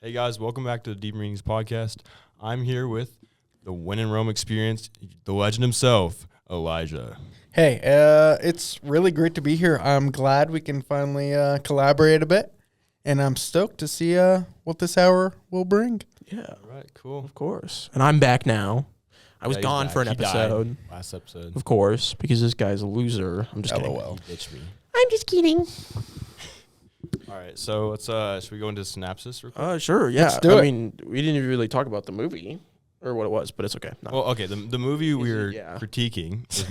Hey guys, welcome back to the Deep Readings Podcast. I'm here with the When in Rome experience, the legend himself, Elijah. Hey, it's really great to be here. I'm glad we can finally collaborate a bit, and I'm stoked to see what this hour will bring. Yeah, All right, cool. of course. And I'm back now. I was Yeah, he's gone back. for an He died episode, last episode. of course, because this guy's a loser. I'm just kidding. LOL. He ditched me. I'm just kidding. All right, so let's should we go into synopsis real quick? Sure, yeah. Let's do I it. mean, we didn't even really talk about the movie or what it was, but it's okay. No. Well, okay, the movie we're yeah. critiquing is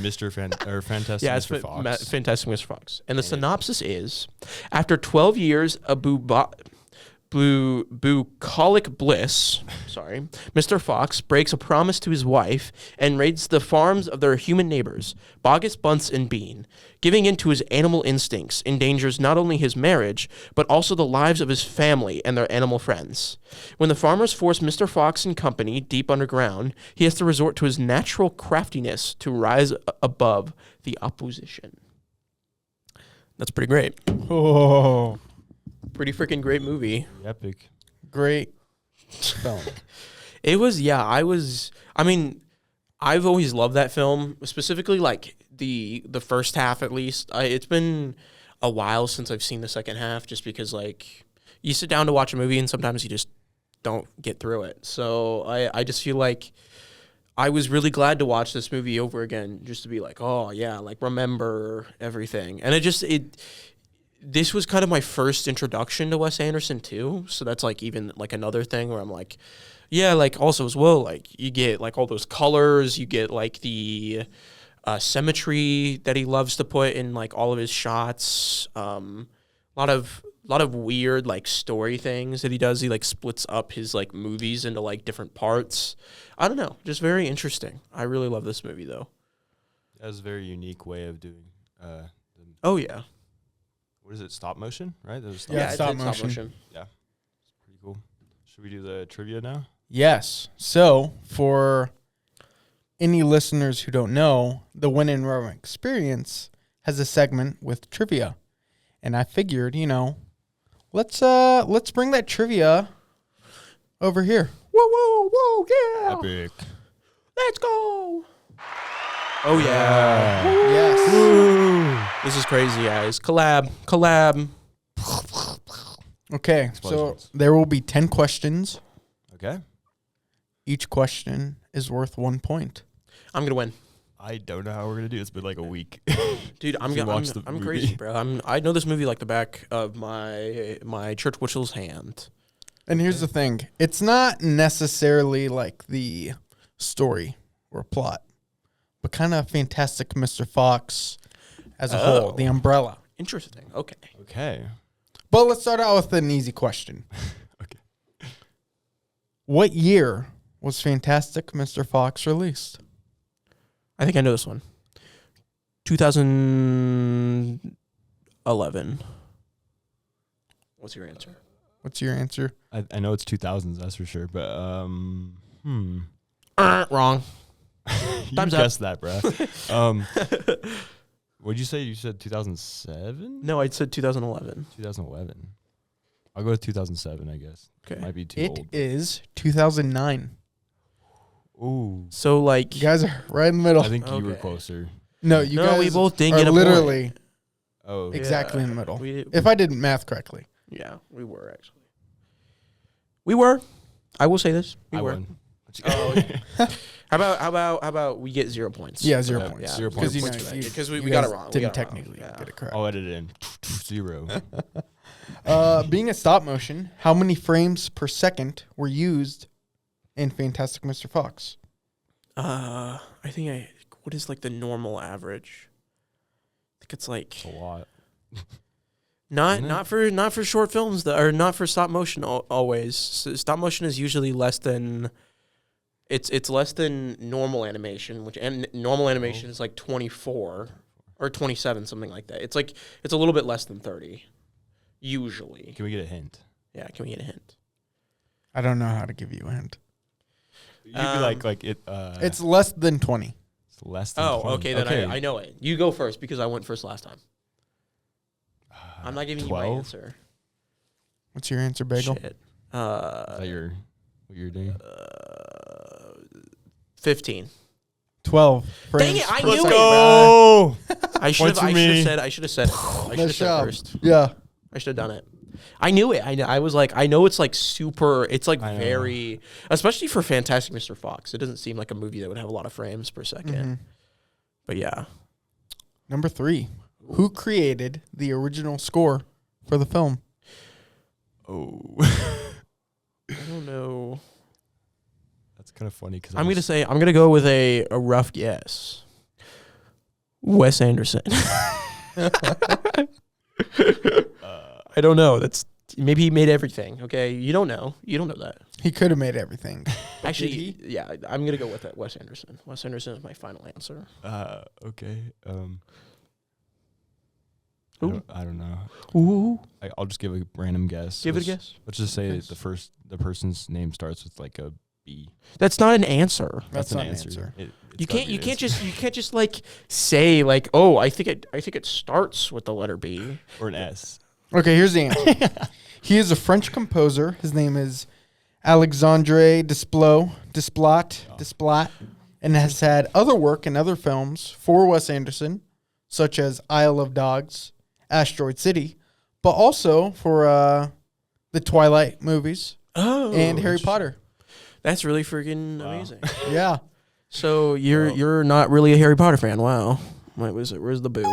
Fantastic Yeah, it's Mr. Fox. Fantastic Mr. Fox. And the And synopsis is, after 12 years of bucolic bliss, Mr. Fox breaks a promise to his wife and raids the farms of their human neighbors, Bogus, Bunce, and Bean. Giving in to his animal instincts endangers not only his marriage, but also the lives of his family and their animal friends. When the farmers force Mr. Fox and company deep underground, he has to resort to his natural craftiness to rise above the opposition. That's pretty great. Oh, Pretty freaking great movie. Epic. great film. It was, I mean, I've always loved that film, specifically like the first half at least. It's been a while since I've seen the second half just because like you sit down to watch a movie and sometimes you just don't get through it. So I just feel like I was really glad to watch this movie over again just to be like, oh yeah, like remember everything. And this was kind of my first introduction to Wes Anderson too, so that's like even like another thing where I'm like, yeah, like also as well, like you get like all those colors, you get like the symmetry that he loves to put in like all of his shots, a lot of weird like story things that he does. He like splits up his like movies into like different parts. I don't know, just very interesting. I really love this movie though. That was a very unique way of doing. Oh yeah, What is it? Stop motion, right? That was Yeah, it's stop in motion. Pretty cool. Should we do the trivia now? Yes. So, for any listeners who don't know, the When in Rome experience has a segment with trivia, and I figured, let's bring that trivia over here. whoa, whoa, whoa, yeah. Epic. Let's go. Oh, yeah. Yes. This is crazy, guys. Collab. Okay, so Explosions. there will be 10 questions. Okay. Each question is worth 1 point. I'm going to win. I don't know how we're gonna do. It's been like a week. Dude, If you watch the I'm movie. crazy, bro. I know this movie like the back of my church whistle's hand. And here's the thing. It's not necessarily like the story or plot, but kind of Fantastic Mr. Fox as a whole, the umbrella. Interesting. Okay. Okay. But let's start out with an easy question. Okay. What year was Fantastic Mr. Fox released? I think I know this one. 2011. What's your answer? What's your answer? I know it's 2000s, that's for sure. But Wrong. you Time's up. guessed that, bro. What'd you say? You said 2007? No, I said 2011. 2011. I'll go with 2007, I guess. Okay. Might be too It old. is 2009. Ooh. So like You guys are right in the middle. I think you were Okay. closer. No, you No, guys we both didn't are get a point. literally Oh. exactly in the middle. We, If I did math correctly. yeah, we were actually. We were. I will say this. We I were. won. Oh, okay. How about we get 0 points? Yeah, 0 Yeah, points. yeah. 0 Because points. Because we you got it guys wrong. We Didn't got it wrong. technically Yeah. get it correct. I'll edit it in. 0. Being a stop motion, how many frames per second were used in Fantastic Mr. Fox? I think what is like the normal average? I think it's like It's a lot. not for short films that or not for stop motion always. Stop motion is usually less than it's less than normal animation, and normal animation is like 24 or 27, something like that. It's a little bit less than 30 usually. Can we get a hint? Yeah, can we get a hint? I don't know how to give you a hint. You'd be like it. It's less than 20. It's less than. Oh, 20. okay, then I know it. You go first because I went first last time. I'm not giving 12? you my answer. What's your answer, Bagel? Shit. Is that your what you're doing? 15. 12. Dang it, I Frames per knew second, go. I should have. Points for I me. should have said. I should have Nice said job. first. Yeah. I should have done it. I knew it. I was like, I know it's like super. It's like I know. very, especially for Fantastic Mr. Fox. It doesn't seem like a movie that would have a lot of frames per second. Mhm. But yeah, Number 3. Who created the original score for the film? Oh, I don't know. that's kind of funny because I'm gonna go with a rough guess. Wes Anderson. I don't know. That's maybe he made everything. Okay, you don't know. You don't know that. He could have made everything. Actually, yeah, I'm gonna go with that. Wes Anderson. Wes Anderson is my final answer. Okay. Ooh. I don't know. Ooh, I'll just give a random guess. give it a Let's- guess. Let's just say Guess. the person's name starts with like a B. That's not an answer. That's an not an answer. answer. It's You gotta can't. be You an can't answer. just like say like, oh, I think it starts with the letter B. Or an S. Okay, here's the answer. He is a French composer. His name is Alexandre Desplat, and has had other work in other films for Wes Anderson, such as Isle of Dogs, Asteroid City, but also for the Twilight movies Oh, and Harry Potter. That's really freaking Wow. amazing. Yeah. So you're Well- you're not really a Harry Potter fan. Wow. Wait, where's the boo?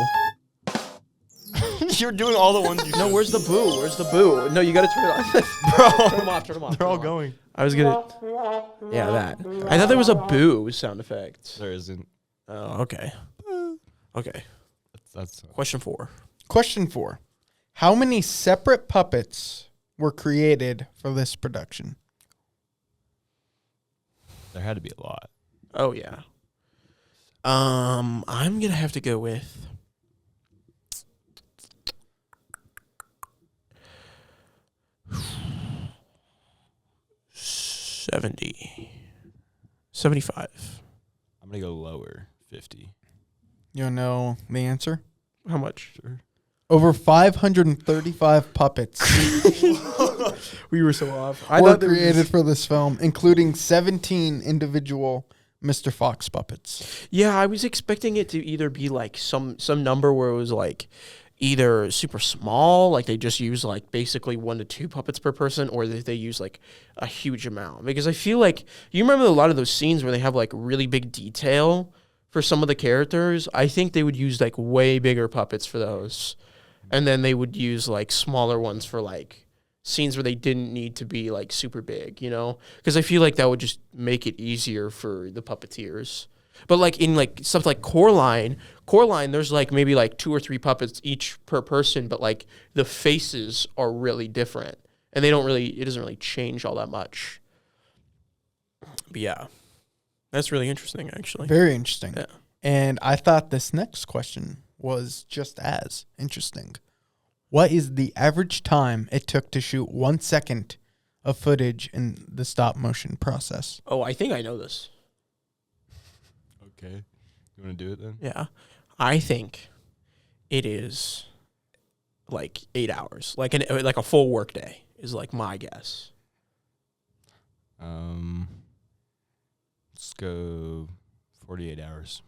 You're doing all the ones you No, where's the boo? Where's the boo? No, you gotta turn it off. bro. Turn them off. Turn them off. They're all turn 'em off. going. I was gonna. Yeah, that. I thought there was a boo sound effect. There isn't. Oh, okay. Okay. That's Question 4. Question 4. How many separate puppets were created for this production? there had to be a lot. Oh yeah. I'm gonna have to go with. $70. 75. I'm gonna go lower. 50. You know the answer? How much? Sure. Over 535 puppets We were so off. were created for this film, including 17 individual Mr. Fox puppets. Yeah, I was expecting it to either be like some number where it was like either super small, like they just use like basically 1 to 2 puppets per person, or that they use like a huge amount. Because I feel like you remember a lot of those scenes where they have like really big detail for some of the characters. I think they would use like way bigger puppets for those, and then they would use like smaller ones for like scenes where they didn't need to be like super big, you know? Because I feel like that would just make it easier for the puppeteers. But like in like stuff like Coraline, there's like maybe like 2 or 3 puppets each per person, but like the faces are really different, and it doesn't really change all that much. But yeah, that's really interesting actually. Very interesting. Yeah. And I thought this next question was just as interesting. What is the average time it took to shoot 1 second of footage in the stop motion process? Oh, I think I know this. Okay. You want to do it then? Yeah, I think it is like 8 hours, like a full work day is like my guess. Let's go 48 hours.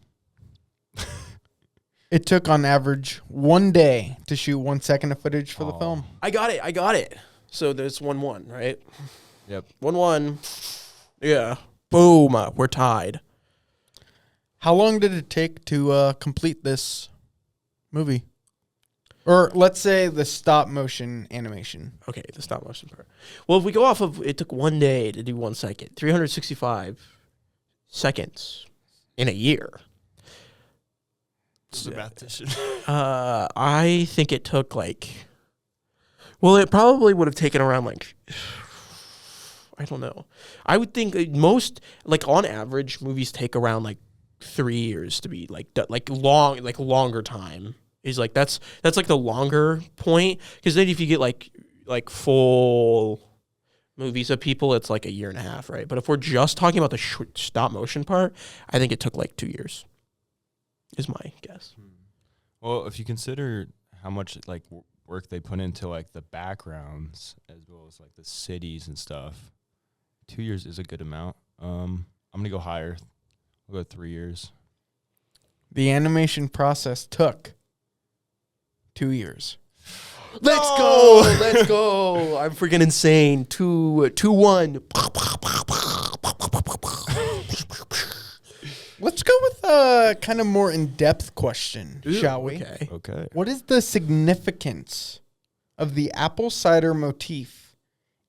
It took on average 1 day to shoot 1 second of footage for the Oh. film. I got it. So there's 1-1, right? Yep. 1-1. Yeah. Boom. We're tied. How long did it take to complete this movie? Or let's say the stop motion animation. Okay, the stop motion part. Well, if we go off of it took 1 day to do 1 second, 365 seconds in a year. This is a mathematician. I think it took like. Well, it probably would have taken around like. I don't know. I would think most, like on average, movies take around like 3 years to be like longer time is like that's like the longer point, because then if you get like full movies of people, it's like 1.5 years, right? But if we're just talking about the stop motion part, I think it took like 2 years. Is my guess. Well, if you consider how much like work they put into like the backgrounds as well as like the cities and stuff. 2 years is a good amount. I'm gonna go higher. We'll go 3 years. The animation process took 2 years. Let's go. Let's go. I'm freaking insane. 2-1. Let's go with a kind of more in-depth question, shall we? Okay. Okay. What is the significance of the apple cider motif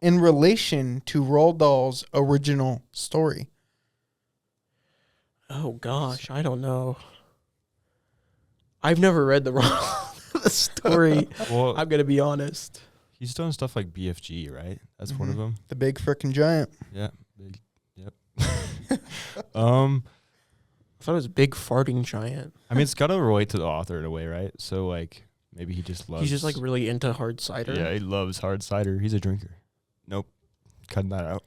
in relation to Roald Dahl's original story? Oh gosh, I don't know. I've never read the story. Well, I'm gonna be honest. he's done stuff like BFG, right? That's one of them. The big frickin' giant. Yeah. Big. Yep. I thought it was a big farting giant. I mean, it's got to relate to the author in a way, right? So, like, maybe he just loves. He's just like really into hard cider. Yeah, he loves hard cider. He's a drinker. Nope. Cutting that out.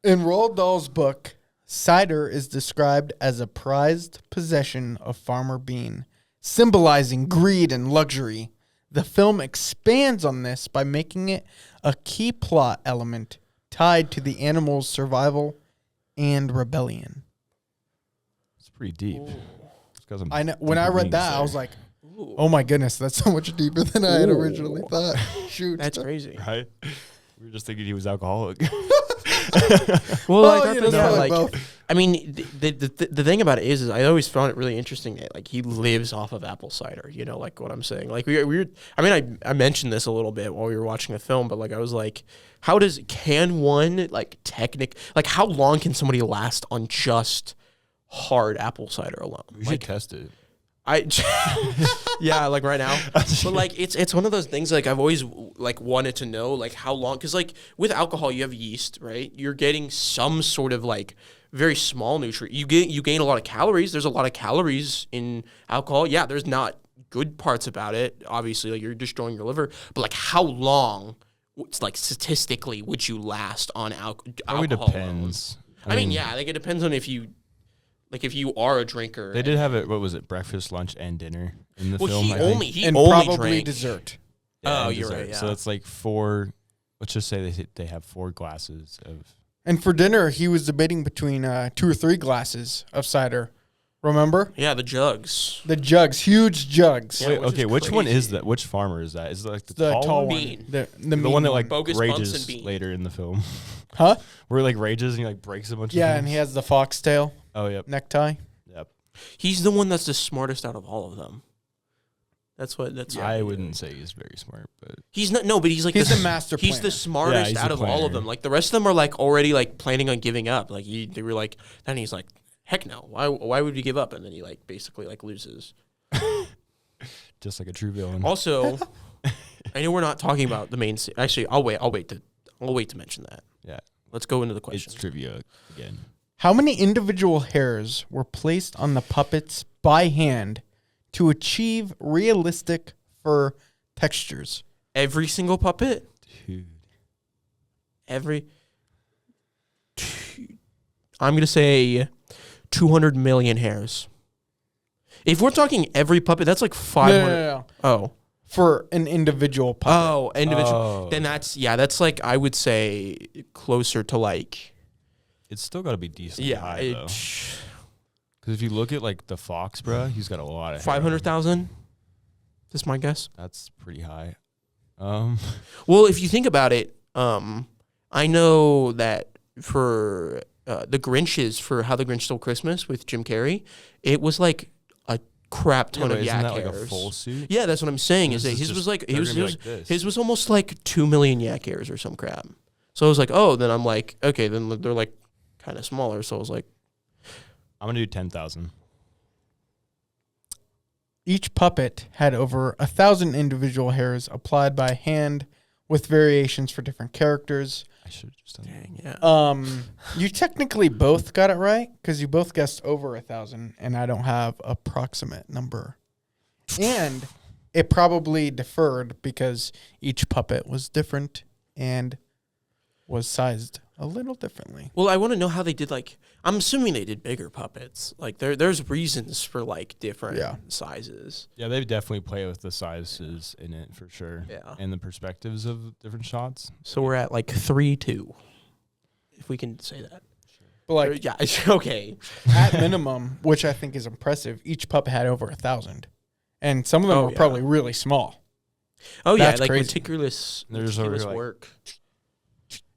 In Roald Dahl's book, cider is described as a prized possession of Farmer Bean, symbolizing greed and luxury. The film expands on this by making it a key plot element tied to the animal's survival and rebellion. It's pretty deep. It's got some I know. When I deeper read meanings that, I there. was like, Ooh, "Oh my goodness, that's so much deeper than I had originally thought." Shoot, that's crazy. Right? We were just thinking he was alcoholic. Well, I Oh, thought yeah, that, that's yeah, probably like, both. I mean, the thing about it is I always found it really interesting that like he lives off of apple cider. You know, like what I'm saying. Like we were. I mean, I mentioned this a little bit while we were watching the film, but like I was like, can one like how long can somebody last on just hard apple cider alone? We should test it. Yeah, like right now. But like it's one of those things like I've always like wanted to know like how long, because like with alcohol you have yeast, right? You're getting some sort of like very small nutrient. You gain a lot of calories. There's a lot of calories in alcohol. Yeah, there's not good parts about it. Obviously, like you're destroying your liver. But like how long, like statistically, would you last on Probably alcohol? depends. I mean, yeah, like it depends on if you are a drinker. They did have it. What was it? Breakfast, lunch, and dinner in the Well, film. he I think. only and only probably drank. dessert. Oh, and you're right, dessert. So yeah. it's like 4. Let's just say they have 4 glasses of. And for dinner, he was debating between 2 or 3 glasses of cider. Remember? Yeah, the jugs. The jugs, huge jugs. Yeah, Wait, which okay, is which one is crazy. that? Which farmer is that? Is it like the, The tall one. Bean. The The mean one that like Bogus Bunsen rages bean. later in the film, Huh? where he like rages and he like breaks a bunch. Yeah, of and things? he has the foxtail Oh yep, necktie. yep. He's the one that's the smartest out of all of them. That's what. That's. I wouldn't say he's very smart, but He's not. No, but he's like He's the the master He's the planner. smartest he's out the of all of planner. them. Like the rest of them are like already like planning on giving up. Like they were like. Then he's like, heck no. Why would you give up? And then he like basically like loses. just like a true villain. Also, I know we're not talking about the main. Actually, I'll wait to mention that. Yeah, Let's go into the it's question. trivia again. How many individual hairs were placed on the puppets by hand to achieve realistic fur textures? Every single puppet. Dude, I'm gonna say 200 million hairs. If we're talking every puppet, that's like 500. No. Oh, For an individual puppet. oh, individual. Oh. Then that's like I would say closer to like it's still got to be decently high though. 'Cause if you look at like the fox, bro, he's got a lot of hair on him. 500,000. That's my guess. That's pretty high. Well, if you think about it, I know that for the Grinches, for How the Grinch Stole Christmas with Jim Carrey, it was like a crap ton but of isn't yak that like a hairs. full suit? Yeah, that's what I'm saying. Is This that is his just- was like they're his gonna be was like this. his was almost like 2 million yak hairs or some crap. So I was like, oh, then I'm like, okay, then they're like kind of smaller. So I was like, I'm gonna do 10,000. Each puppet had over 1,000 individual hairs applied by hand with variations for different characters. I should have just done that. dang, yeah. You technically both got it right because you both guessed over 1,000, and I don't have approximate number. And it probably differed because each puppet was different and was sized a little differently. Well, I want to know how they did. Like, I'm assuming they did bigger puppets. Like, there's reasons for like different Yeah. sizes. Yeah, they definitely play with the sizes in it for sure. Yeah. And the perspectives of different shots. So we're at like 3-2, if we can say that. But like Yeah. Okay. at minimum, which I think is impressive, each pup had over 1,000, and some of them Oh, were yeah. probably really small. Oh yeah, That's like crazy. meticulous There's already, like- work.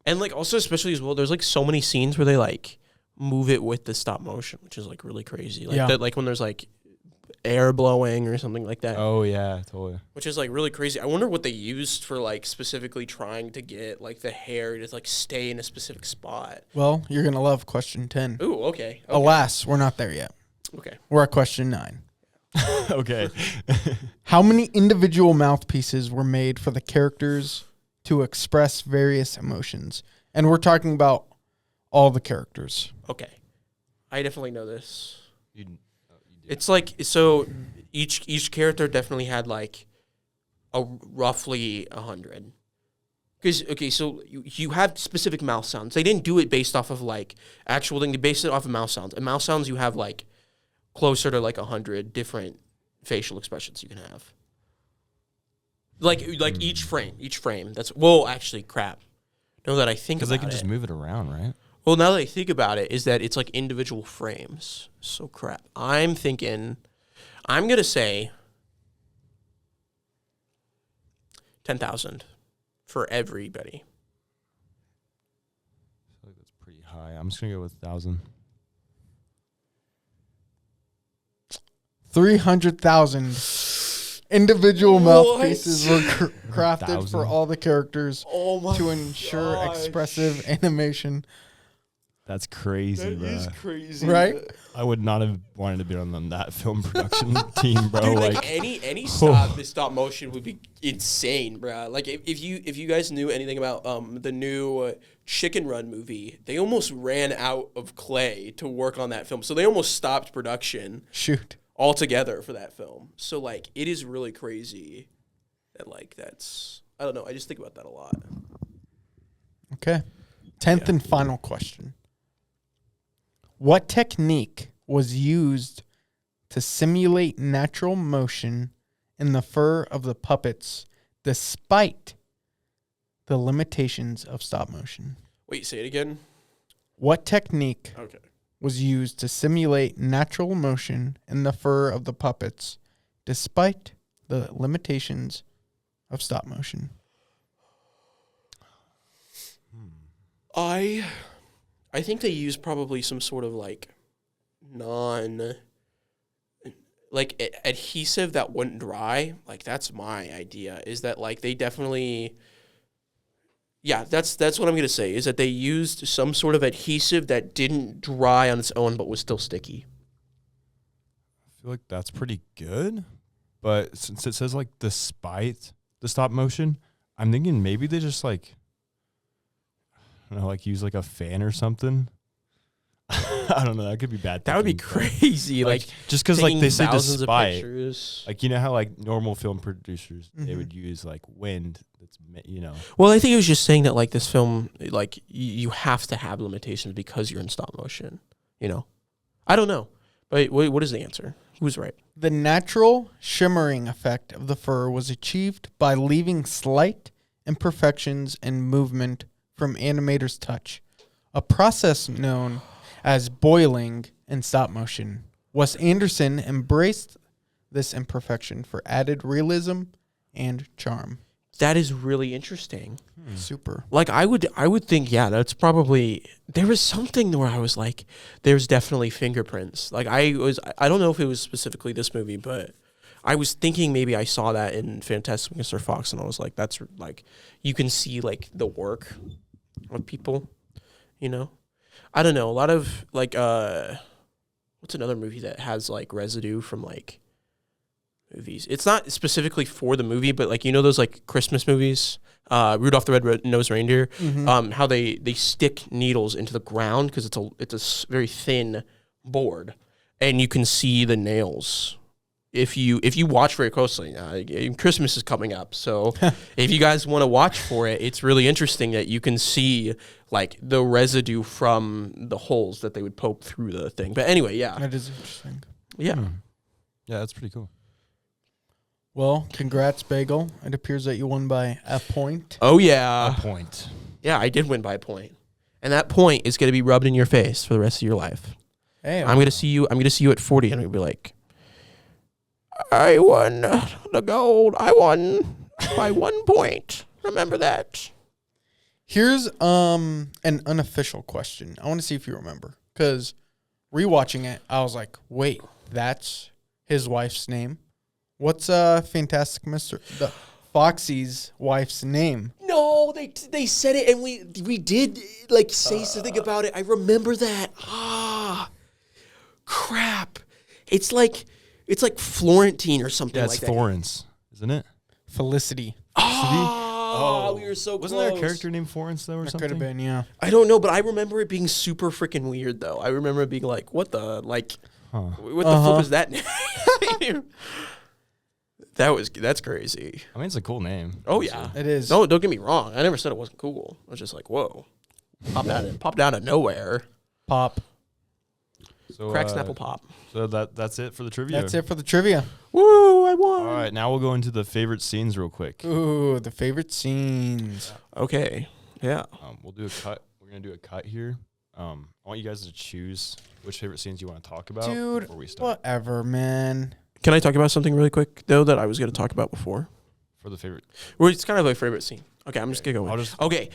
And like also especially as well, there's like so many scenes where they like move it with the stop motion, which is like really crazy. Like Yeah. that, like when there's like air blowing or something like that, Oh yeah, totally. which is like really crazy. I wonder what they used for like specifically trying to get like the hair to like stay in a specific spot. Well, you're gonna love question 10. Ooh, okay. Alas, we're not there yet. Okay. We're at question 9. Okay. How many individual mouthpieces were made for the characters to express various emotions? And we're talking about all the characters. Okay. I definitely know this. You do. It's like so each character definitely had like a roughly 100. Because okay, so you have specific mouth sounds. They didn't do it based off of like actual thing. They based it off of mouth sounds. And mouth sounds you have like closer to like 100 different facial expressions you can have. Like each frame. That's well actually crap. Now that I think Because about they can just it. move it around, right? Well, now that I think about it, is that it's like individual frames. So crap. I'm thinking, I'm gonna say 10,000 for everybody. I feel like that's pretty high. I'm just gonna go with 1,000. 300,000 individual What? mouthpieces were crafted for 1,000. all the characters Oh my! to ensure expressive animation. That's crazy, bro. crazy, Right? I would not have wanted to be on that film production team, bro. Dude, like like, any Oh. stop motion would be insane, bro. Like if you guys knew anything about the new Chicken Run movie, they almost ran out of clay to work on that film, so they almost stopped production Shoot. altogether for that film. So like it is really crazy that like that's I don't know. I just think about that a lot. Okay. 10th and final question. What technique was used to simulate natural motion in the fur of the puppets despite the limitations of stop motion? Wait, say it again. What technique Okay. was used to simulate natural motion in the fur of the puppets despite the limitations of stop motion? I think they use probably some sort of like adhesive that wouldn't dry. Like that's my idea. Is that like they definitely that's what I'm gonna say. Is that they used some sort of adhesive that didn't dry on its own but was still sticky. I feel like that's pretty good. But since it says like despite the stop motion, I'm thinking maybe they just like, I don't know, like use like a fan or something. I don't know. That could be bad. That would be thinking, but, crazy. Like just because like taking they say thousands of despite, pictures. like you know how like normal film producers they Mhm. would use like wind. That's Well, I think it was just saying that like this film, like you have to have limitations because you're in stop motion. You know, I don't know, but what is the answer? Who's right? The natural shimmering effect of the fur was achieved by leaving slight imperfections in movement from animator's touch, a process known as boiling in stop motion. Wes Anderson embraced this imperfection for added realism and charm. That is really interesting. Super. Like I would think, yeah, that's probably there was something where I was like, there's definitely fingerprints. Like I don't know if it was specifically this movie, but I was thinking maybe I saw that in Fantastic Mr. Fox, and I was like, that's like you can see like the work of people, you know. I don't know. A lot of like what's another movie that has like residue from like movies? It's not specifically for the movie, but like you know those like Christmas movies, Rudolph the Red-Nosed Reindeer. How they stick needles into the ground because it's a very thin board, and you can see the nails if you watch very closely, Christmas is coming up, so if you guys want to watch for it, it's really interesting that you can see like the residue from the holes that they would poke through the thing. But anyway, yeah, That is interesting. yeah. Yeah, that's pretty cool. Well, congrats, Bagel. It appears that you won by a point. Oh yeah, A point. yeah. I did win by a point, and that point is going to be rubbed in your face for the rest of your life. Hey, I'm gonna see you at 40, and I'm gonna be like, I won the gold. I won by 1 point. Remember that. here's an unofficial question. I want to see if you remember, because rewatching it, I was like, wait, that's his wife's name. What's Fantastic Mr. the Foxy's wife's name? No, they said it, and we did like say something about it. I remember that. Ah, crap. It's like Florentine or something Yeah, like it's that. Florence, isn't it? Felicity. Oh, we were so close. Wasn't there a character named Florence though, or That something? could have been, yeah. I don't know, but I remember it being super freaking weird, though. I remember it being like, what the, like, Huh. what the flip is that name? That's crazy. I mean, it's a cool name. Oh, yeah. It is. No, don't get me wrong. I never said it wasn't cool. I was just like, whoa. Popped out of nowhere. Pop. So, Crack Snapple pop. So that's it for the trivia. That's it for the trivia. Woo, I won. All right, now we'll go into the favorite scenes real quick. Ooh, the favorite scenes. Okay. Yeah. We'll do a cut. We're gonna do a cut here. I want you guys to choose which favorite scenes you want to talk about Dude, before we start. whatever, man. Can I talk about something really quick, though, that I was going to talk about before? For the favorite, Well, it's kind of a favorite scene. Okay, I'm just going to go I'll with just Okay.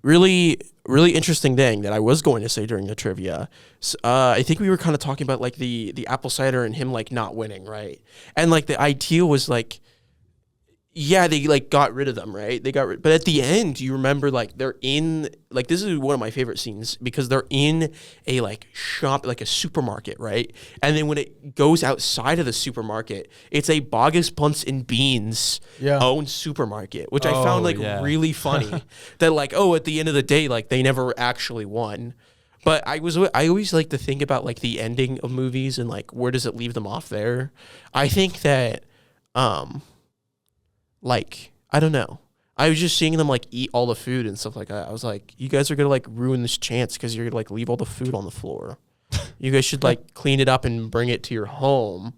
Really, really interesting thing that I was going to say during the trivia. I think we were kind of talking about like the apple cider and him like not winning, right? And like the idea was like, yeah, they like got rid of them, right? But at the end, you remember like they're in like this is one of my favorite scenes because they're in a like shop, like a supermarket, right? And then when it goes outside of the supermarket, it's a Bogus Bunts and Beans Yeah. owned supermarket, which I Oh, found like yeah. really funny. That like, oh, at the end of the day, like they never actually won. But I always like to think about like the ending of movies and like where does it leave them off there. I think that like, I don't know. I was just seeing them like eat all the food and stuff like that. I was like, you guys are gonna like ruin this chance because you're gonna like leave all the food on the floor. You guys should like clean it up and bring it to your home.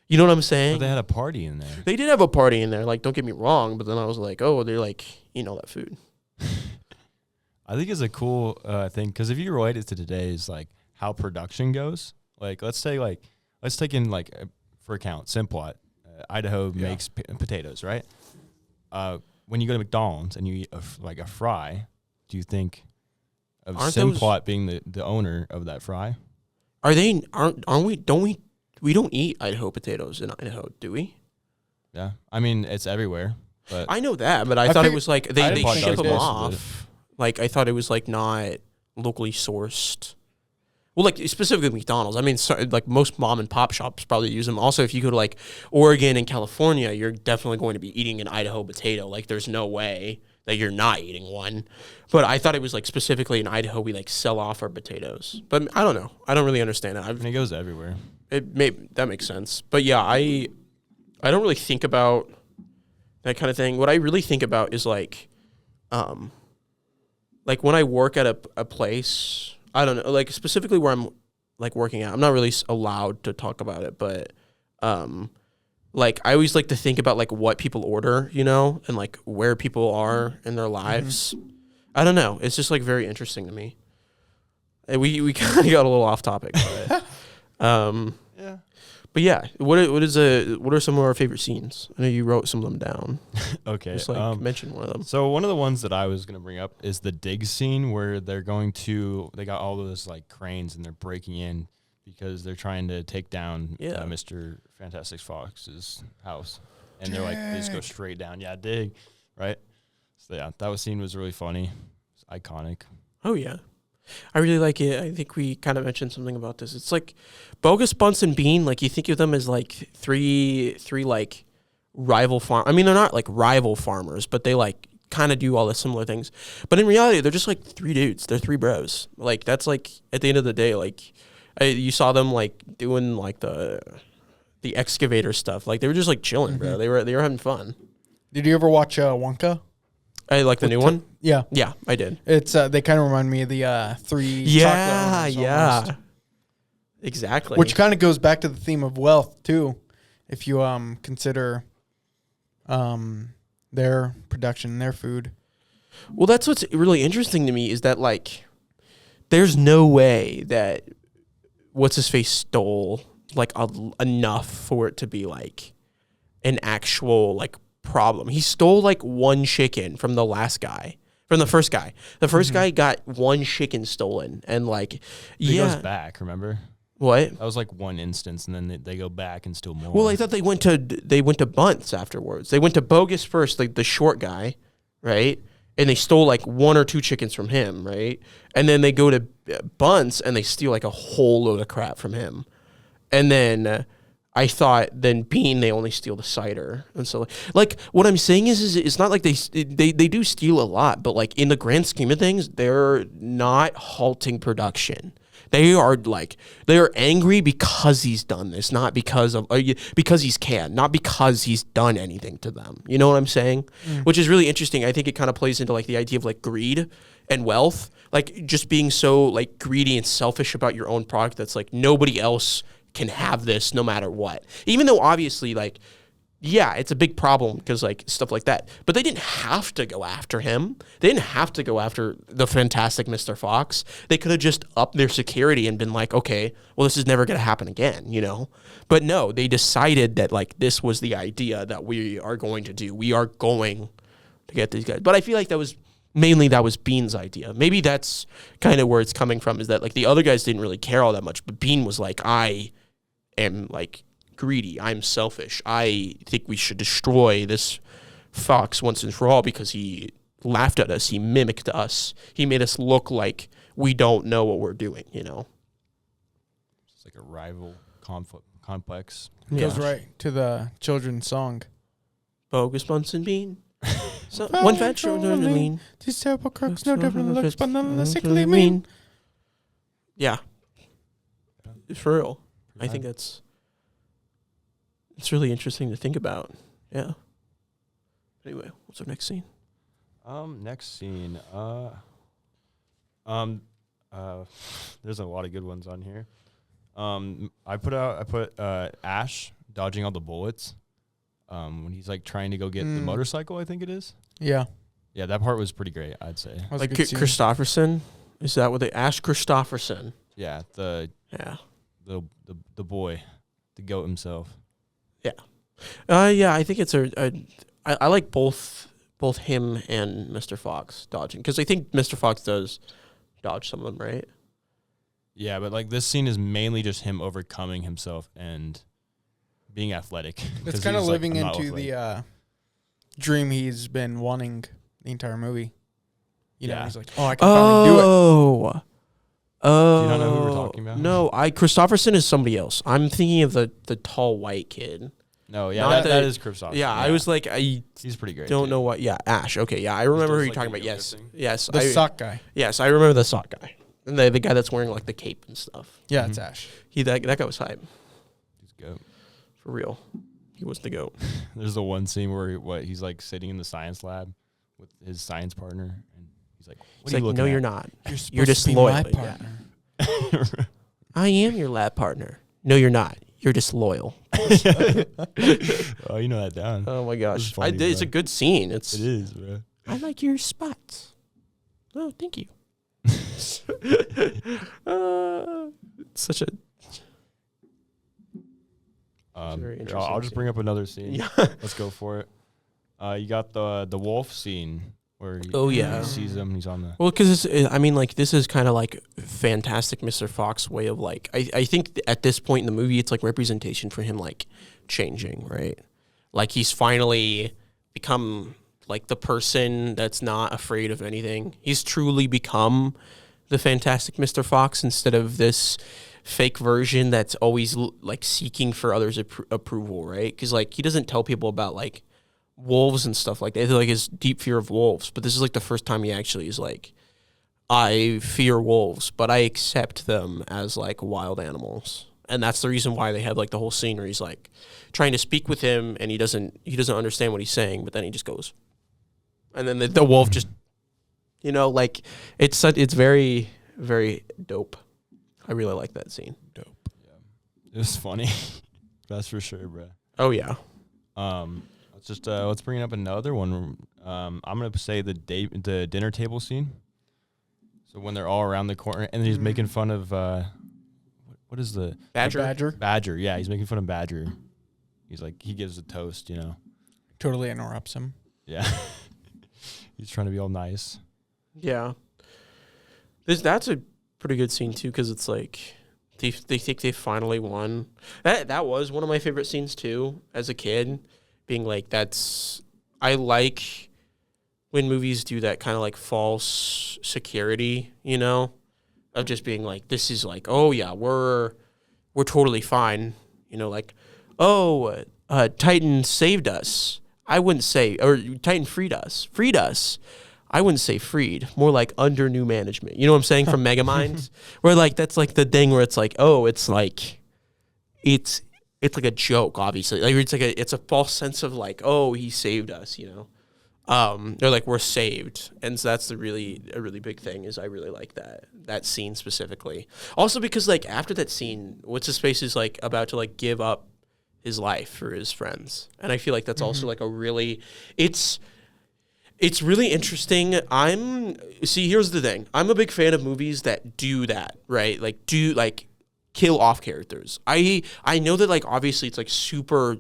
You know what I'm saying? but they had a party in there. They did have a party in there, like, don't get me wrong, but then I was like, oh, they're like, that food. I think it's a cool thing because if you relate it to today's like how production goes, like let's take in like for account Simplot, Idaho makes potatoes, right? When you go to McDonald's and you eat a fry, do you think of Aren't Simplot being the owner of that fry? We don't eat Idaho potatoes in Idaho, do we? Yeah, I mean it's everywhere, but I know that, but I I thought it fig- was like I they didn't think ship it them was. off. Like I thought it was like not locally sourced. Well, like specifically McDonald's. I mean, like most mom and pop shops probably use them. Also, if you go to like Oregon and California, you're definitely going to be eating an Idaho potato. Like there's no way that you're not eating one. But I thought it was like specifically in Idaho we like sell off our potatoes. But I don't know. I don't really understand it. and it goes everywhere. That makes sense. But yeah, I don't really think about that kind of thing. What I really think about is like when I work at a place, I don't know, like specifically where I'm like working at. I'm not really allowed to talk about it, but like I always like to think about like what people order, and like where people are in their lives. I don't know. It's just like very interesting to me. And we kind of got a little off topic, but Yeah. but yeah, what are some of our favorite scenes? I know you wrote some of them down. Okay. Just like mention one of them. So one of the ones that I was gonna bring up is the dig scene where they got all those like cranes and they're breaking in because they're trying to take down Yeah. Mr. Fantastic Fox's house, and they're like they just go straight down. Yeah, dig, right? So yeah, that scene was really funny. It's iconic. Oh yeah, I really like it. I think we kind of mentioned something about this. It's like Bogus Bunts and Bean. Like you think of them as like three like rival farm. I mean, they're not like rival farmers, but they like kind of do all the similar things. But in reality, they're just like three dudes. They're three bros. Like that's like at the end of the day, like you saw them like doing like the the excavator stuff. Like they were just like chilling, bro. They were having fun. Did you ever watch Wonka? I like the new one. Yeah. Yeah, I did. It's they kind of remind me of the three Yeah, chocolate owners yeah. almost. Exactly. Which kind of goes back to the theme of wealth too, if you consider their production, their food. Well, that's what's really interesting to me is that like there's no way that what's his face stole like enough for it to be like an actual like problem. He stole like one chicken from the last guy. From the first guy. The first guy got one chicken stolen and like He goes back, remember? What? That was like one instance, and then they go back and steal more. Well, I thought they went to Bunce afterwards. They went to Bogus first, like the short guy, right? And they stole like one or two chickens from him, right? And then they go to Bunce and they steal like a whole load of crap from him. And then I thought then Bean they only steal the cider, and so like what I'm saying is it's not like they do steal a lot, but like in the grand scheme of things, they're not halting production. They are angry because he's done this, not because he's can, not because he's done anything to them. You know what I'm saying? Which is really interesting. I think it kind of plays into like the idea of like greed and wealth, like just being so like greedy and selfish about your own product. That's like nobody else can have this no matter what. Even though obviously like, yeah, it's a big problem because like stuff like that. But they didn't have to go after him. They didn't have to go after the fantastic Mr. Fox. They could have just upped their security and been like, okay, well, this is never going to happen again, you know? But no, they decided that like this was the idea that we are going to do. We are going to get these guys. But I feel like that was Bean's idea. Maybe that's kind of where it's coming from, is that like the other guys didn't really care all that much. But Bean was like, I am like greedy. I'm selfish. I think we should destroy this fox once and for all because he laughed at us. He mimicked us. He made us look like we don't know what we're doing, you know? It's like a rival complex. It goes right to the children's song. Bogus Bunsen Bean. So, one fat shoulder lean. These terrible crooks, no different looks, but none of the sickly mean. Yeah. For real. I think it's really interesting to think about. Yeah. Anyway, what's our next scene? Next scene. There's a lot of good ones on here. I put Ash dodging all the bullets. When he's like trying to go get the motorcycle, I think it is. Yeah. Yeah, that part was pretty great, I'd say. Like Christopherson? Is that what they Ash Christopherson? Yeah, the boy, the goat himself. Yeah, I think it's I like both him and Mr. Fox dodging, because I think Mr. Fox does dodge some of them, right? Yeah, but like this scene is mainly just him overcoming himself and being athletic. It's kind of living into the dream he's been wanting the entire movie. You know, he's like, oh, I can finally do it. Oh. Do you not know who we're talking about? No, Christopherson is somebody else. I'm thinking of the tall white kid. No, yeah, that is Christopherson. Yeah, I was like, he's pretty great. Don't know what. Yeah, Ash. Okay, yeah, I remember who you're talking about. Yes, The sock guy. Yes, I remember the sock guy, and the guy that's wearing like the cape and stuff. Yeah, it's Ash. That guy was hype. He's goat. For real, he was the goat. There's the one scene where he's like sitting in the science lab with his science partner, and he's like, "What are you looking no, at?" you're not. You're just to be loyal. my partner. Yeah. I am your lab partner. No, you're not. You're disloyal. Oh, you know that down. Oh my gosh, funny, it's a good scene. It is, bro. I like your spots. Oh, thank you. Such a. Very interesting I'll just scene. bring up another scene. Yeah. Let's go for it. You got the wolf scene where he sees him. He's on the. Well, because I mean, like this is kind of like fantastic Mr. Fox way of like. I think at this point in the movie, it's like representation for him like changing, right? Like he's finally become like the person that's not afraid of anything. He's truly become the fantastic Mr. Fox instead of this fake version that's always like seeking for others' approval, right? Because like he doesn't tell people about like wolves and stuff like that. It's like his deep fear of wolves. But this is like the first time he actually is like, I fear wolves, but I accept them as like wild animals. And that's the reason why they have like the whole scene where he's like trying to speak with him and he doesn't understand what he's saying, but then he just goes. And then the wolf just, like it's very, very dope. I really like that scene. Dope. Yeah. It was funny. That's for sure, bro. Oh yeah. Let's bring up another one. I'm gonna say the dinner table scene. So when they're all around the corner and he's making fun of what is the Badger? Badger, yeah, he's making fun of Badger. He's like he gives a toast, Totally interrupts him. Yeah. He's trying to be all nice. Yeah. That's a pretty good scene too, because it's like they think they finally won. That was one of my favorite scenes too as a kid, being like I like when movies do that kind of like false security, of just being like, this is like, oh yeah, we're totally fine, like, oh, Titan saved us. I wouldn't say, or Titan freed us. I wouldn't say freed, more like under new management. You know what I'm saying? From Megamind, where like that's like the thing where it's like, oh, it's like a joke, obviously. Like it's a false sense of like, oh, he saved us, They're like, we're saved. And so that's a really big thing is I really like that scene specifically. Also because like after that scene, what's his face is like about to like give up his life for his friends. And I feel like that's also like it's really interesting. Here's the thing. I'm a big fan of movies that do that, right? Like kill off characters. I know that like obviously it's like super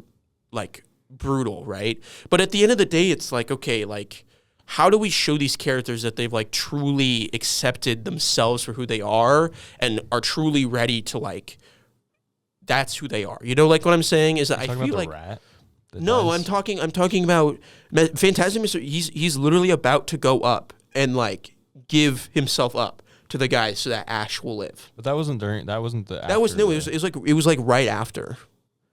like brutal, right? But at the end of the day, it's like, okay, like how do we show these characters that they've like truly accepted themselves for who they are and are truly ready to like that's who they are. Like what I'm saying is that I feel like rat no, dies? I'm talking about Fantastic Mr. He's literally about to go up and like give himself up to the guys so that Ash will live. But that wasn't the That was no, it was like right after.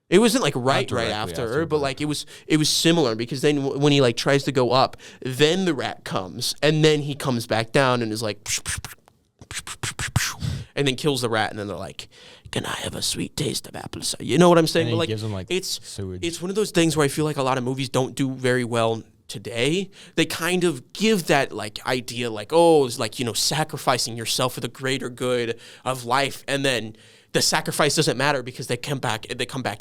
It wasn't like right after, but like it was similar because then when he like tries to go up, then the rat comes and then he comes back down and is like and then kills the rat and then they're like, can I have a sweet taste of apple cider? You know what I'm saying? And But he like gives him, like, it's sewage. it's one of those things where I feel like a lot of movies don't do very well today. They kind of give that like idea like, oh, it's like, sacrificing yourself for the greater good of life, and then the sacrifice doesn't matter because they come back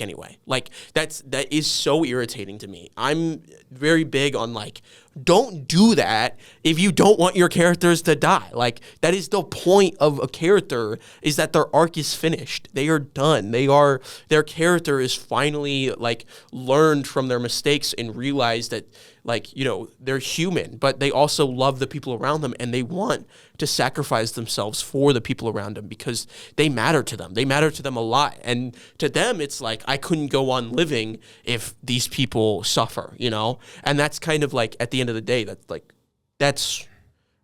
anyway. Like that is so irritating to me. I'm very big on like, don't do that if you don't want your characters to die. Like that is the point of a character, is that their arc is finished. They are done. Their character is finally like learned from their mistakes and realized that like, they're human, but they also love the people around them and they want to sacrifice themselves for the people around them because they matter to them. They matter to them a lot. And to them, it's like, I couldn't go on living if these people suffer, And that's kind of like, at the end of the day, that's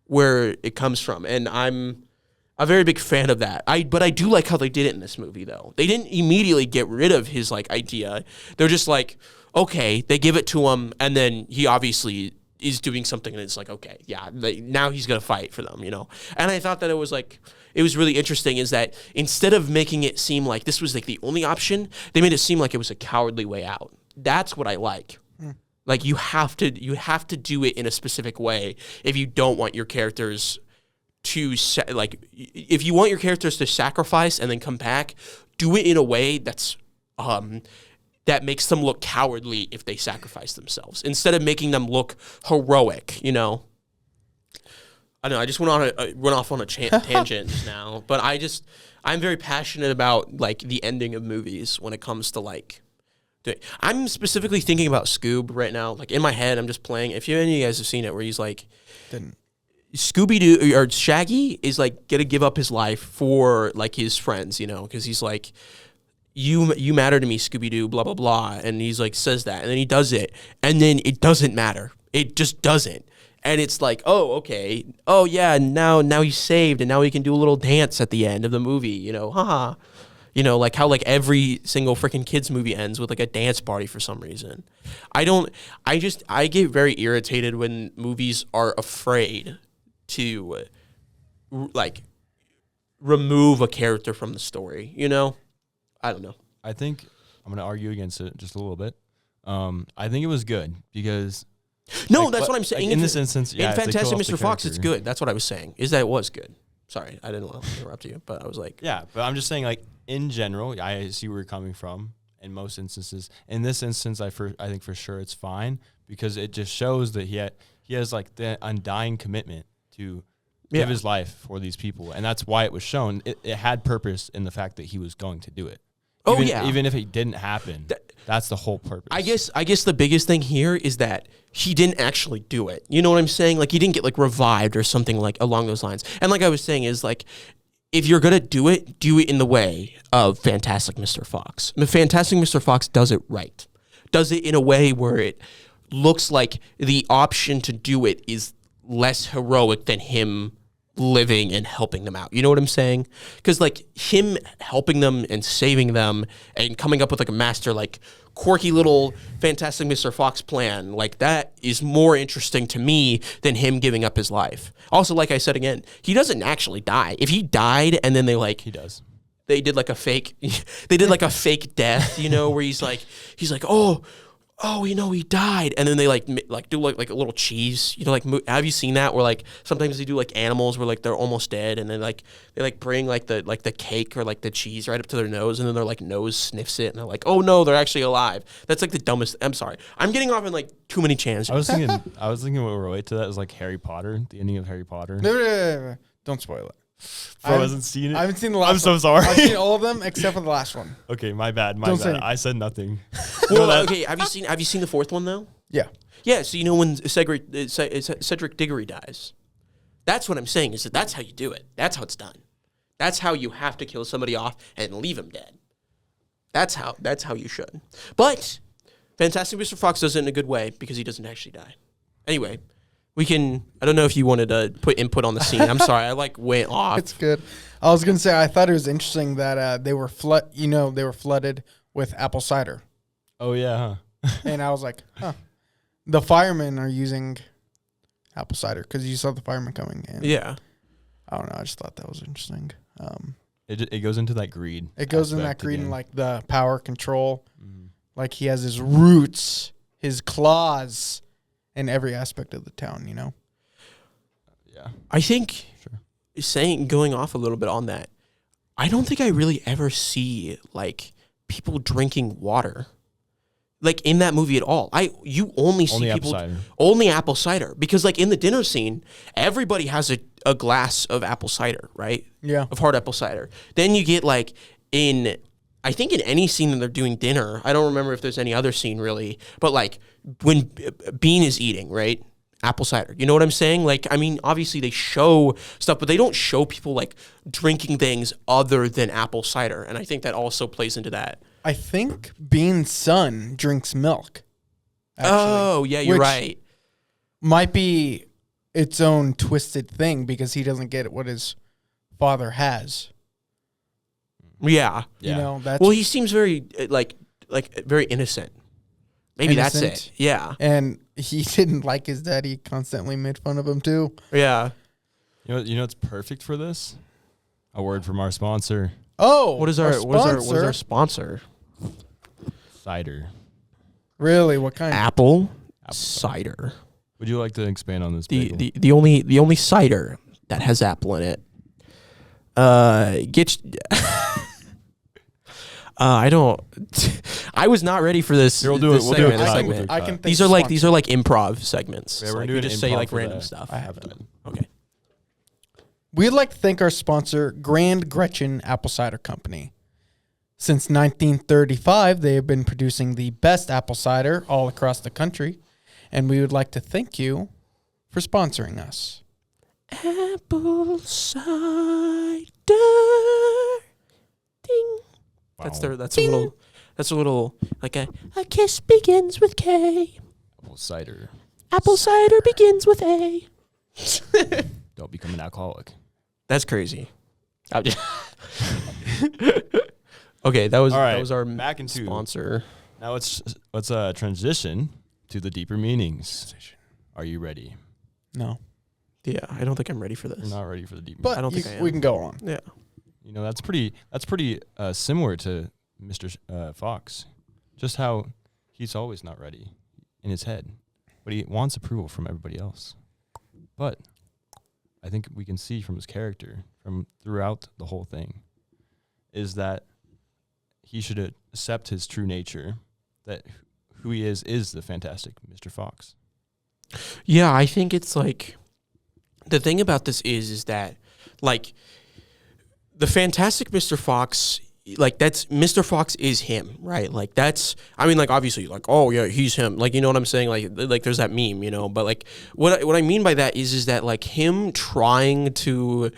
where it comes from. And I'm a very big fan of that. But I do like how they did it in this movie, though. They didn't immediately get rid of his like idea. They're just like, okay, they give it to him, and then he obviously is doing something, and it's like, okay, yeah, now he's gonna fight for them, And I thought that it was really interesting is that instead of making it seem like this was like the only option, they made it seem like it was a cowardly way out. That's what I like. Like you have to do it in a specific way if you don't want your characters to if you want your characters to sacrifice and then come back, do it in a way that's that makes them look cowardly if they sacrifice themselves instead of making them look heroic, I don't know. I just went off on a tangent just now, but I'm very passionate about like the ending of movies when it comes to like. I'm specifically thinking about Scoob right now. Like in my head, I'm just playing. If any of you guys have seen it, where he's like, Scooby-Doo or Shaggy is like gonna give up his life for like his friends, because he's like. You matter to me, Scooby-Doo, blah, blah, blah. And he's like, says that. And then he does it. And then it doesn't matter. It just doesn't. And it's like, oh, okay. Oh, yeah, now he's saved. And now he can do a little dance at the end of the movie, haha. Like how like every single freaking kids movie ends with like a dance party for some reason. I get very irritated when movies are afraid to like remove a character from the story, I don't know. I think I'm going to argue against it just a little bit. I think it was good because No, like, that's but, what I'm saying. like, in this instance, yeah, in if they kill Fantastic off the Mr. Fox, it's character- good. That's what I was saying. Is that it was good. Sorry, I didn't want to interrupt you, but I was like, Yeah, but I'm just saying, like, in general, I see where you're coming from in most instances. In this instance, I think for sure it's fine because it just shows that he has like the undying commitment to give his life for these people, and that's why it was shown. It had purpose in the fact that he was going to do it. Oh, yeah. Even if it didn't happen, that's the whole purpose. I guess the biggest thing here is that he didn't actually do it. You know what I'm saying? Like he didn't get like revived or something like along those lines. And like I was saying is like if you're gonna do it in the way of Fantastic Mr. Fox. The Fantastic Mr. Fox does it right. Does it in a way where it looks like the option to do it is less heroic than him living and helping them out. You know what I'm saying? Because like him helping them and saving them and coming up with like a master like quirky little Fantastic Mr. Fox plan, like that is more interesting to me than him giving up his life. Also, like I said again, he doesn't actually die. If he died and then they like he does. they did like a fake they did like a fake death, you know, where he's like oh, you know, he died, and then they like do like a little cheese, you know, like have you seen that where like sometimes they do like animals where like they're almost dead, and then like they like bring like the cake or like the cheese right up to their nose, and then their like nose sniffs it, and they're like, oh no, they're actually alive. That's like the dumbest. I'm sorry, I'm getting off in like too many channels. I was thinking what would relate to that is like Harry Potter, the ending of Harry Potter. No. Don't spoil it. Bro, I hasn't seen it. I haven't seen the last I'm so one. sorry. I've seen all of them except for the last one. Okay, my bad. Don't say anything. I said nothing. Well, okay, have you seen the fourth one though? Yeah. Yeah, so you know when Cedric Diggory dies, that's what I'm saying is that's how you do it. That's how it's done. That's how you have to kill somebody off and leave him dead. That's how you should. But Fantastic Mr. Fox does it in a good way because he doesn't actually die. Anyway, we can. I don't know if you wanted to put input on the scene. I'm sorry, I like went off. It's good. I was gonna say I thought it was interesting that they were flooded with apple cider, Oh yeah, huh? and I was like, huh. The firemen are using apple cider because you saw the firemen coming in. Yeah. I don't know. I just thought that was interesting. It goes into that greed. It goes in that aspect greed and again. like the power control. Mhm. Like he has his roots, his claws in every aspect of the town, you know? Yeah. I think Sure. going off a little bit on that, I don't think I really ever see like people drinking water. Like in that movie at all. You only see Only apple people cider. only apple cider. Because like in the dinner scene, everybody has a glass of apple cider, right? Yeah. Of hard apple cider. Then you get like I think in any scene that they're doing dinner, I don't remember if there's any other scene really, but like when Bean is eating, right? Apple cider. You know what I'm saying? Like, I mean, obviously they show stuff, but they don't show people like drinking things other than apple cider. And I think that also plays into that. I think Bean's son drinks milk. Actually, Oh, yeah, you're which right. might be its own twisted thing because he doesn't get what his father has. Yeah. You Yeah. know, that's Well, he seems very like very innocent. Maybe that's Innocent. it. Yeah. and he didn't like his dad. He constantly made fun of him too. Yeah. You know, it's perfect for this. A word from our sponsor, Oh, What is our sponsor? cider. Really? What kind? Apple Apple cider. Would you like to expand on this? The, Bagel? the only cider that has apple in it. I don't. I was not ready for this. Here, we'll do this it. We'll do segment, it. this cut. segment. I can think These are like improv segments. Yeah, we're Like, doing we just say improv like for random that. stuff. I have it. Okay. We'd like to thank our sponsor, Grand Gretchen Apple Cider Company. Since 1935, they have been producing the best apple cider all across the country, and we would like to thank you for sponsoring us. Apple cider. Ding. That's Wow. a little like a kiss begins with K. Apple cider. Apple cider begins with A. Don't become an alcoholic. That's crazy. I'm just- Okay, that was All right, that was our back into- sponsor. Now let's transition to the deeper meanings. Are you ready? No. Yeah, I don't think I'm ready for You're this. not ready for the deep. But I don't think I am. we can go on. Yeah. You know, that's pretty similar to Mr. Fox, just how he's always not ready in his head, but he wants approval from everybody else. But I think we can see from his character, from throughout the whole thing, is that he should accept his true nature, that who he is the fantastic Mr. Fox. Yeah, I think it's like the thing about this is that like the fantastic Mr. Fox, like that's Mr. Fox is him, right? Like that's, I mean, like obviously, like oh yeah, he's him. Like you know what I'm saying? Like there's that meme, you know. But like what I mean by that is that like him trying to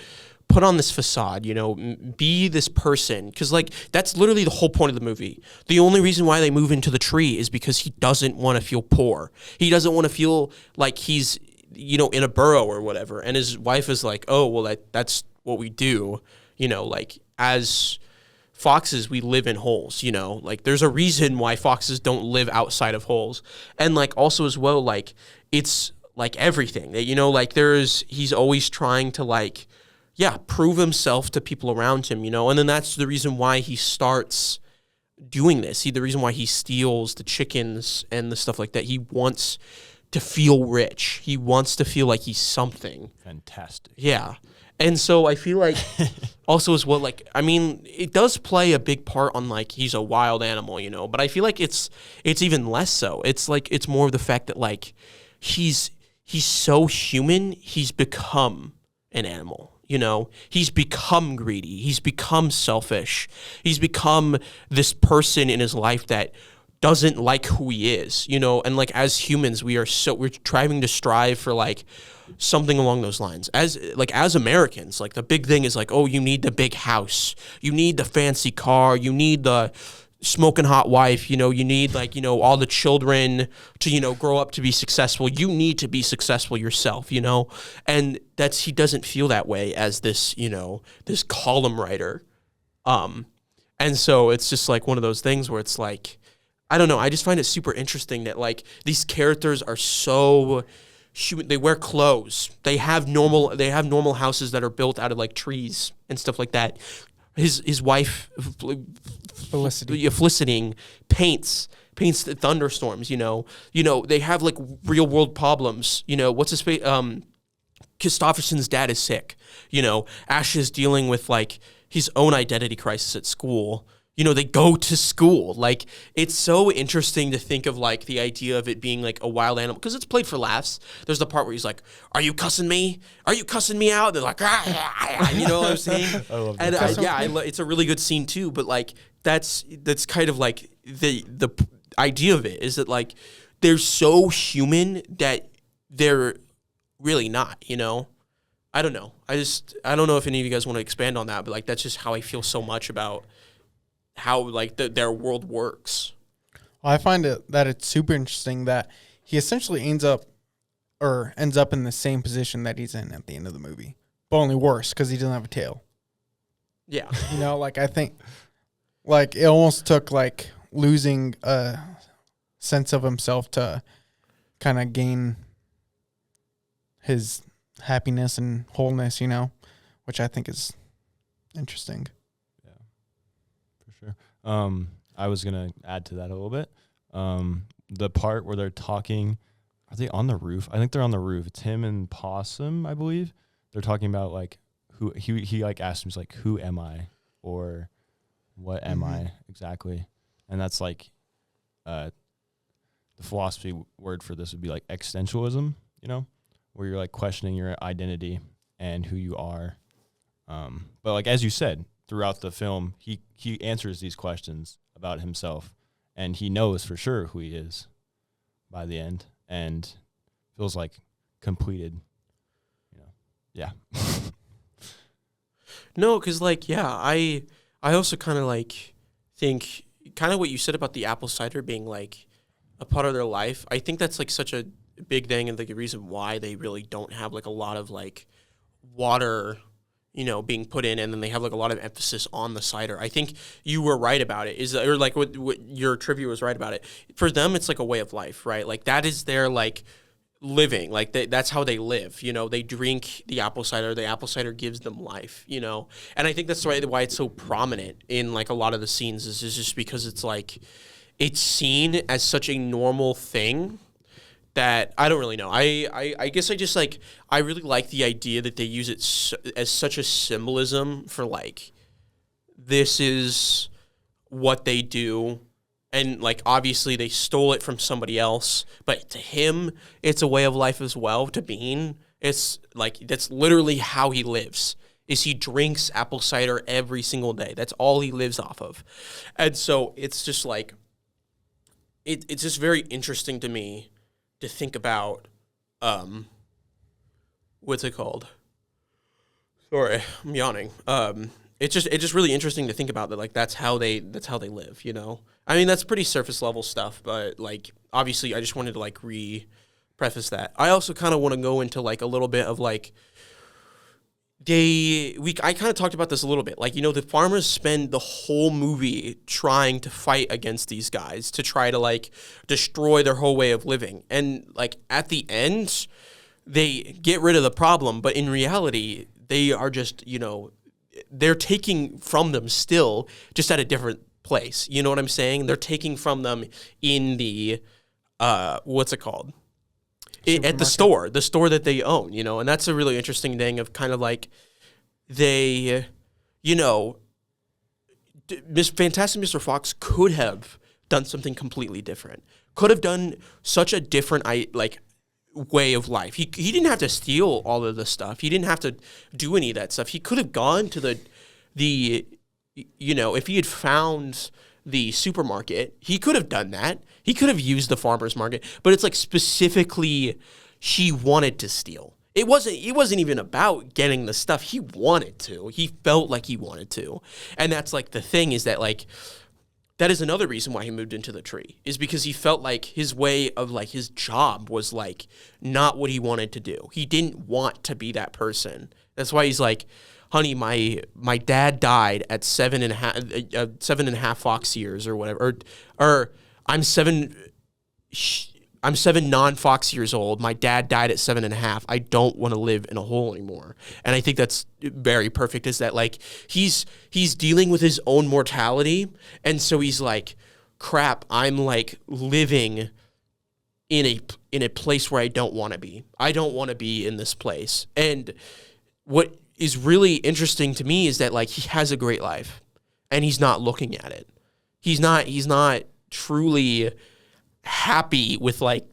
put on this facade, you know, be this person, because like that's literally the whole point of the movie. The only reason why they move into the tree is because he doesn't want to feel poor. He doesn't want to feel like he's, you know, in a burrow or whatever. And his wife is like, oh well, that's what we do, you know, like as foxes we live in holes, you know, like there's a reason why foxes don't live outside of holes. And like also as well, like it's like everything that, you know, like he's always trying to like, yeah, prove himself to people around him, you know, and then that's the reason why he starts doing this. The reason why he steals the chickens and the stuff like that. He wants to feel rich. He wants to feel like he's something. Fantastic. Yeah. And so I feel like also as well, like, I mean, it does play a big part on like he's a wild animal, you know, but I feel like it's even less so. It's like it's more of the fact that like he's so human, he's become an animal. You know, he's become greedy. He's become selfish. He's become this person in his life that doesn't like who he is, you know, and like as humans, we're trying to strive for like something along those lines. As Americans, like the big thing is like, oh, you need the big house. You need the fancy car. You need the smoking hot wife, you know, you need like, you know, all the children to, you know, grow up to be successful. You need to be successful yourself, you know, and he doesn't feel that way as this, you know, this column writer. And so it's just like one of those things where it's like, I don't know. I just find it super interesting that like these characters are so human. They wear clothes. They have normal houses that are built out of like trees and stuff like that. His wife Felicity paints the thunderstorms, you know. They have like real world problems, you know. What's his face? Christopherson's dad is sick, you know. Ash is dealing with like his own identity crisis at school. You know, they go to school. Like, it's so interesting to think of, like, the idea of it being, like, a wild animal. Because it's played for laughs. There's the part where he's like, are you cussing me? Are you cussing me out? They're like, you know what I'm saying? I love that. And, it's a really good scene, too. But, like, that's kind of, like, the idea of it is that, like, they're so human that they're really not, you know? I don't know. I don't know if any of you guys want to expand on that. But, like, that's just how I feel so much about how like their world works. Well, I find that it's super interesting that he essentially ends up in the same position that he's in at the end of the movie, but only worse because he doesn't have a tail. Yeah, you know, like I think, like it almost took like losing a sense of himself to kind of gain his happiness and wholeness, you know, which I think is interesting. Sure. I was gonna add to that a little bit. The part where they're talking, are they on the roof? I think they're on the roof. It's him and Possum, I believe. They're talking about like who he like asked him, he's like, who am I? Or what am I exactly? And that's like the philosophy word for this would be like existentialism, you know, where you're like questioning your identity and who you are. But like as you said, throughout the film, he answers these questions about himself, and he knows for sure who he is by the end, and feels like completed. You know, yeah. No, because like I also kind of like think kind of what you said about the apple cider being like a part of their life. I think that's like such a big thing, and like a reason why they really don't have like a lot of like water, you know, being put in, and then they have like a lot of emphasis on the cider. I think you were right about it, or like what your trivia was right about it. For them, it's like a way of life, right? Like that is their like living. Like that's how they live. You know, they drink the apple cider. The apple cider gives them life. You know, and I think that's why it's so prominent in like a lot of the scenes is just because it's like it's seen as such a normal thing that I don't really know. I guess I just like I really like the idea that they use it as such a symbolism for like this is what they do. And, like, obviously they stole it from somebody else. But to him, it's a way of life as well. To Bean, it's, like, that's literally how he lives. Is he drinks apple cider every single day. That's all he lives off of. And so it's just, like, it's just very interesting to me to think about, what's it called? Sorry, I'm yawning. It's just really interesting to think about that. Like that's how they live. You know, I mean that's pretty surface level stuff, but like obviously I just wanted to like preface that. I also kind of want to go into like a little bit of like I kind of talked about this a little bit. Like, you know, the farmers spend the whole movie trying to fight against these guys to try to like destroy their whole way of living. And like at the end, they get rid of the problem, but in reality, they are just, you know, they're taking from them still, just at a different place. You know what I'm saying? They're taking from them in the, what's it called? At the store that they own, you know? And that's a really interesting thing of kind of like they, you know, Fantastic Mr. Fox could have done something completely different. Could have done such a different, like, way of life. He didn't have to steal all of the stuff. He didn't have to do any of that stuff. He could have gone to the you know, if he had found the supermarket, he could have done that. He could have used the farmer's market, but it's like specifically he wanted to steal. It wasn't even about getting the stuff. He wanted to. He felt like he wanted to. And that's like the thing is that like that is another reason why he moved into the tree, is because he felt like his way of like his job was like not what he wanted to do. He didn't want to be that person. That's why he's like, honey, my dad died at 7.5 fox years or whatever, or I'm 7 non-fox years old. My dad died at 7.5. I don't want to live in a hole anymore. And I think that's very perfect, is that like he's dealing with his own mortality. And so he's like, crap, I'm like living in a place where I don't want to be. I don't want to be in this place. And what is really interesting to me is that like he has a great life and he's not looking at it. He's not truly happy with like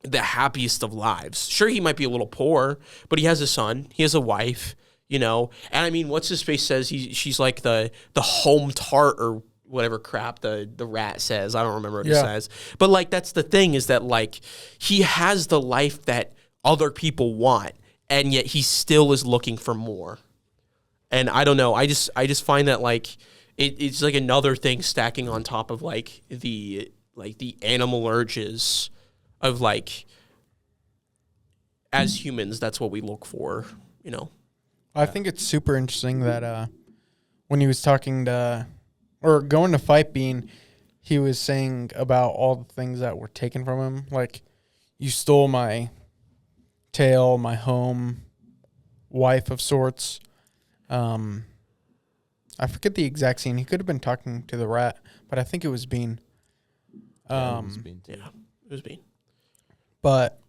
the happiest of lives. Sure, he might be a little poor, but he has a son, he has a wife, you know. And I mean, what's his face says she's like the home tart or whatever crap the rat says. I don't remember what he says. But like that's the thing, is that like he has the life that other people want, and yet he still is looking for more. And I don't know. I just find that like it's like another thing stacking on top of like the animal urges of like as humans, that's what we look for, you know. I think it's super interesting that when he was talking to or going to fight Bean, he was saying about all the things that were taken from him. Like, you stole my tail, my home, wife of sorts. I forget the exact scene. He could have been talking to the rat, but I think it was Bean. It was Bean too. Yeah, it was Bean. But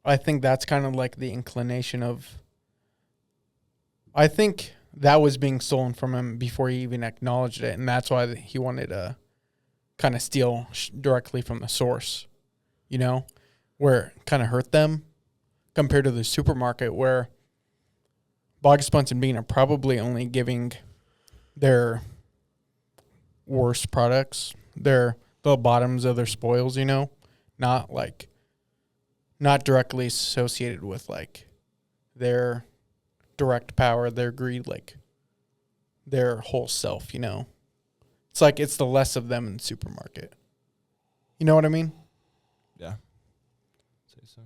I think that's kind of like the inclination of, I think that was being stolen from him before he even acknowledged it, and that's why he wanted to kind of steal directly from the source, you know, where it kind of hurt them compared to the supermarket where Bugs Bunch and Bean are probably only giving their worst products, the bottoms of their spoils, you know, not directly associated with like their direct power, their greed, like their whole self, you know. It's like it's the less of them in the supermarket. You know what I mean? Yeah. Say so.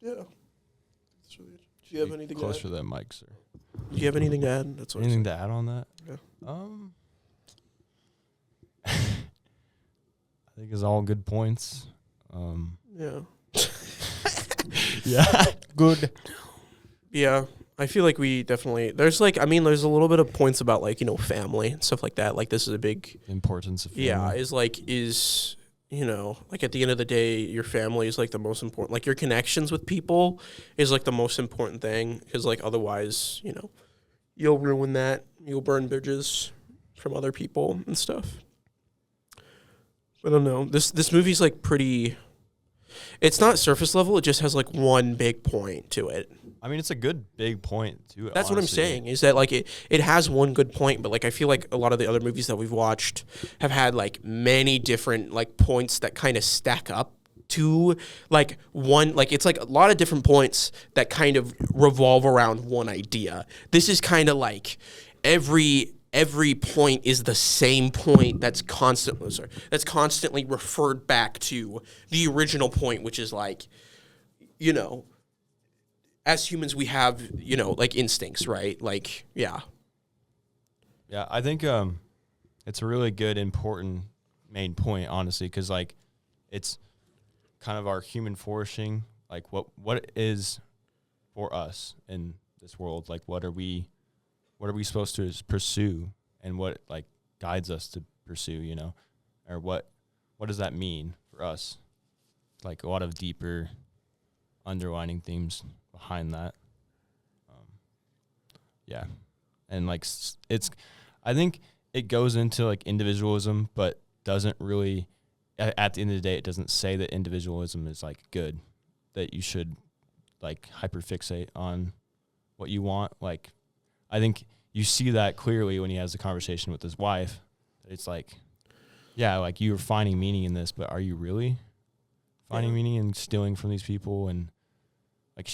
Yeah. That's really interesting. Do you have anything closer to to that mic, sir? Do you have anything to add? That's what Anything to add on that? Yeah. I think it's all good points. Yeah. Yeah. Good. Yeah, I feel like we definitely there's like I mean there's a little bit of points about like family and stuff like that. Like this is a big Importance of family. yeah is like at the end of the day your family is like the most important. Like your connections with people is like the most important thing because like otherwise you'll ruin that. You'll burn bridges from other people and stuff. I don't know. This movie's like pretty. It's not surface level. It just has like one big point to it. I mean, it's a good big point to it. That's what I'm honestly. saying. Is that like it has one good point, but like I feel like a lot of the other movies that we've watched have had like many different like points that kind of stack up to like one. Like it's like a lot of different points that kind of revolve around one idea. This is kind of like every point is the same point that's constantly referred back to the original point, which is like, as humans we have, like instincts, right? Like, yeah. Yeah, I think it's a really good, important main point, honestly, because like it's kind of our human flourishing, like what is for us in this world, like what are we supposed to pursue, and what like guides us to pursue, or what does that mean for us? Like a lot of deeper underlining themes behind that. Yeah, and like I think it goes into like individualism, but doesn't really. At the end of the day, it doesn't say that individualism is like good, that you should like hyperfixate on what you want. Like, I think you see that clearly when he has the conversation with his wife. It's like, yeah, like you're finding meaning in this, but are you really finding meaning in stealing from these people? And like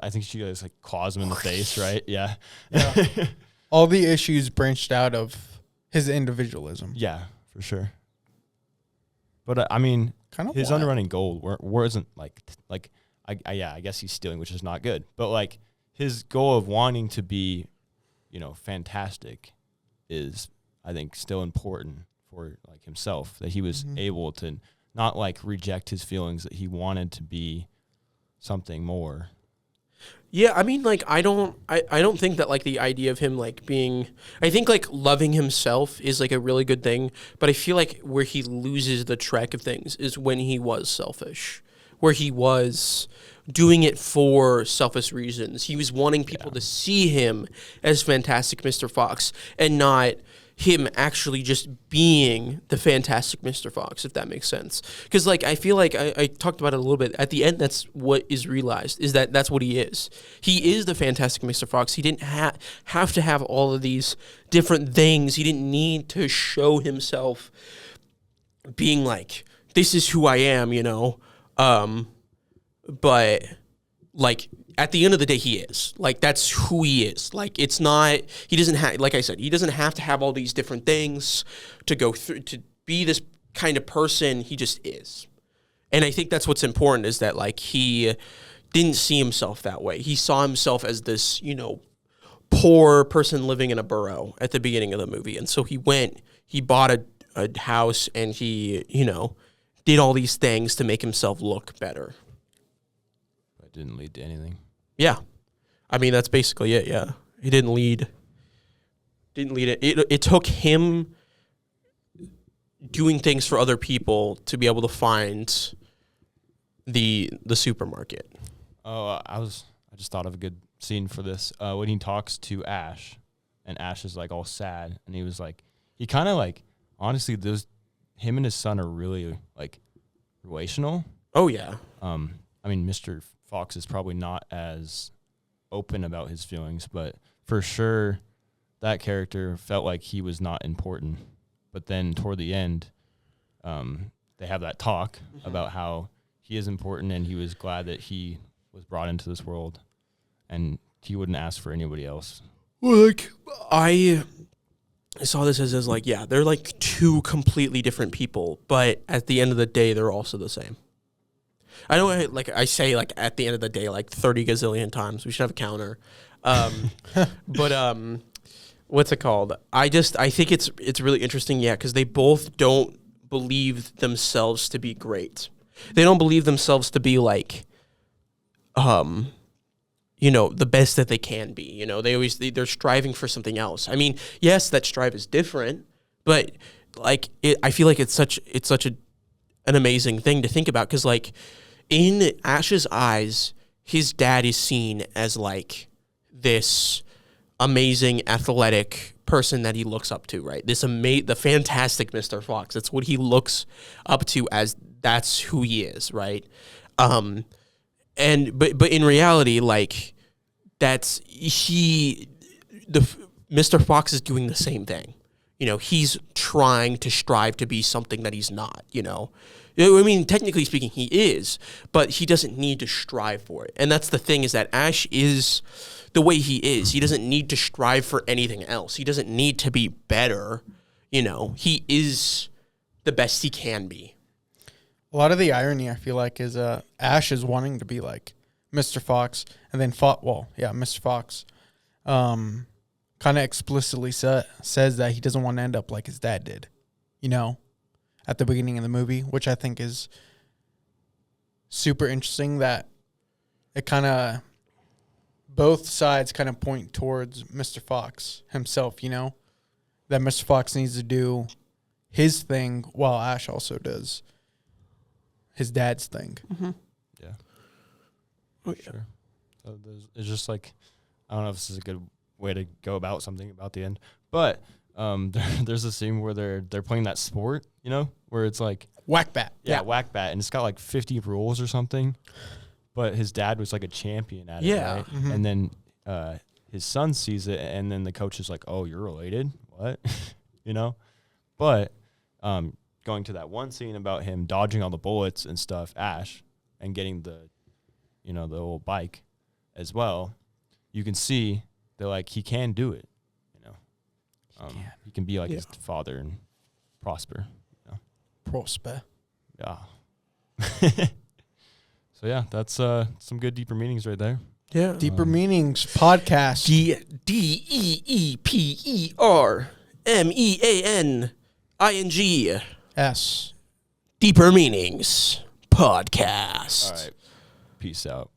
I think she goes like claws him in the face, right? Yeah. All the issues branched out of his individualism. Yeah, for sure. But I mean, Kind of his wild. underrunning goal wasn't I guess he's stealing, which is not good. But like his goal of wanting to be, fantastic, is I think still important for like himself, that he was able to not like reject his feelings, that he wanted to be something more. Yeah, I mean, like, I don't think that, like, the idea of him, like, being... I think, like, loving himself is, like, a really good thing, but I feel like where he loses the track of things is when he was selfish, where he was doing it for selfish reasons. He was wanting people to see him as Fantastic Mr. Fox and not him actually just being the Fantastic Mr. Fox, if that makes sense. Because, like, I feel like I talked about it a little bit. At the end, that's what is realized, is that that's what he is. He is the Fantastic Mr. Fox. He didn't have to have all of these different things. He didn't need to show himself being like, this is who I am, but, like, at the end of the day, he is. Like, that's who he is. Like, it's not... He doesn't have... Like I said, he doesn't have to have all these different things to go through... To be this kind of person. He just is. And I think that's what's important, is that, like, he didn't see himself that way. He saw himself as this, poor person living in a burrow at the beginning of the movie. And so he bought a house, and he, did all these things to make himself look better. But it didn't lead to anything. Yeah. I mean, that's basically it, yeah. He didn't lead it. It took him doing things for other people to be able to find the supermarket. Oh, I just thought of a good scene for this. When he talks to Ash, and Ash is like all sad, and he was like, he kind of like, honestly, him and his son are really like relational. Oh, yeah. I mean, Mr. Fox is probably not as open about his feelings, but for sure that character felt like he was not important. But then toward the end, they have that talk about how he is important, and he was glad that he was brought into this world, and he wouldn't ask for anybody else. Well, like, I saw this as like, yeah, they're like two completely different people, but at the end of the day, they're also the same. I know, like I say, like at the end of the day, like 30 gazillion times. We should have a counter. But what's it called? I think it's really interesting, yeah, because they both don't believe themselves to be great. They don't believe themselves to be like, you know, the best that they can be. You know, they're striving for something else. I mean, yes, that strive is different, but like I feel like it's such an amazing thing to think about, because like in Ash's eyes, his dad is seen as like this amazing athletic person that he looks up to, right? The fantastic Mr. Fox. That's what he looks up to, as that's who he is, right? But in reality, like Mr. Fox is doing the same thing. You know, he's trying to strive to be something that he's not, you know. I mean, technically speaking, he is, but he doesn't need to strive for it. And that's the thing, is that Ash is the way he is. He doesn't need to strive for anything else. He doesn't need to be better. You know, he is the best he can be. A lot of the irony, I feel like, is Ash is wanting to be like Mr. Fox, and then Mr. Fox kind of explicitly says that he doesn't want to end up like his dad did, you know, at the beginning of the movie, which I think is super interesting, that it kind of, both sides kind of point towards Mr. Fox himself, you know, that Mr. Fox needs to do his thing while Ash also does his dad's thing. Mm-hmm. Yeah. Oh, yeah. Sure. So it's just like, I don't know if this is a good way to go about something about the end, but there's a scene where they're playing that sport, you know, where it's like Whack-bat. yeah, whack-bat, and it's got like 50 rules or something, but his dad was like a champion at it, Yeah. right? Mm-hmm. And then his son sees it, and then the coach is like, oh, you're related? What? You know? But going to that one scene about him dodging all the bullets and stuff, Ash, and getting the old bike as well, you can see that like he can do it, you know. He can be like his father and prosper, you know. Prosper. Yeah. So yeah, that's some good deeper meanings right there. Yeah. Deeper Meanings podcast. DeeperMeaning. S. Deeper Meanings podcast. All right. Peace out.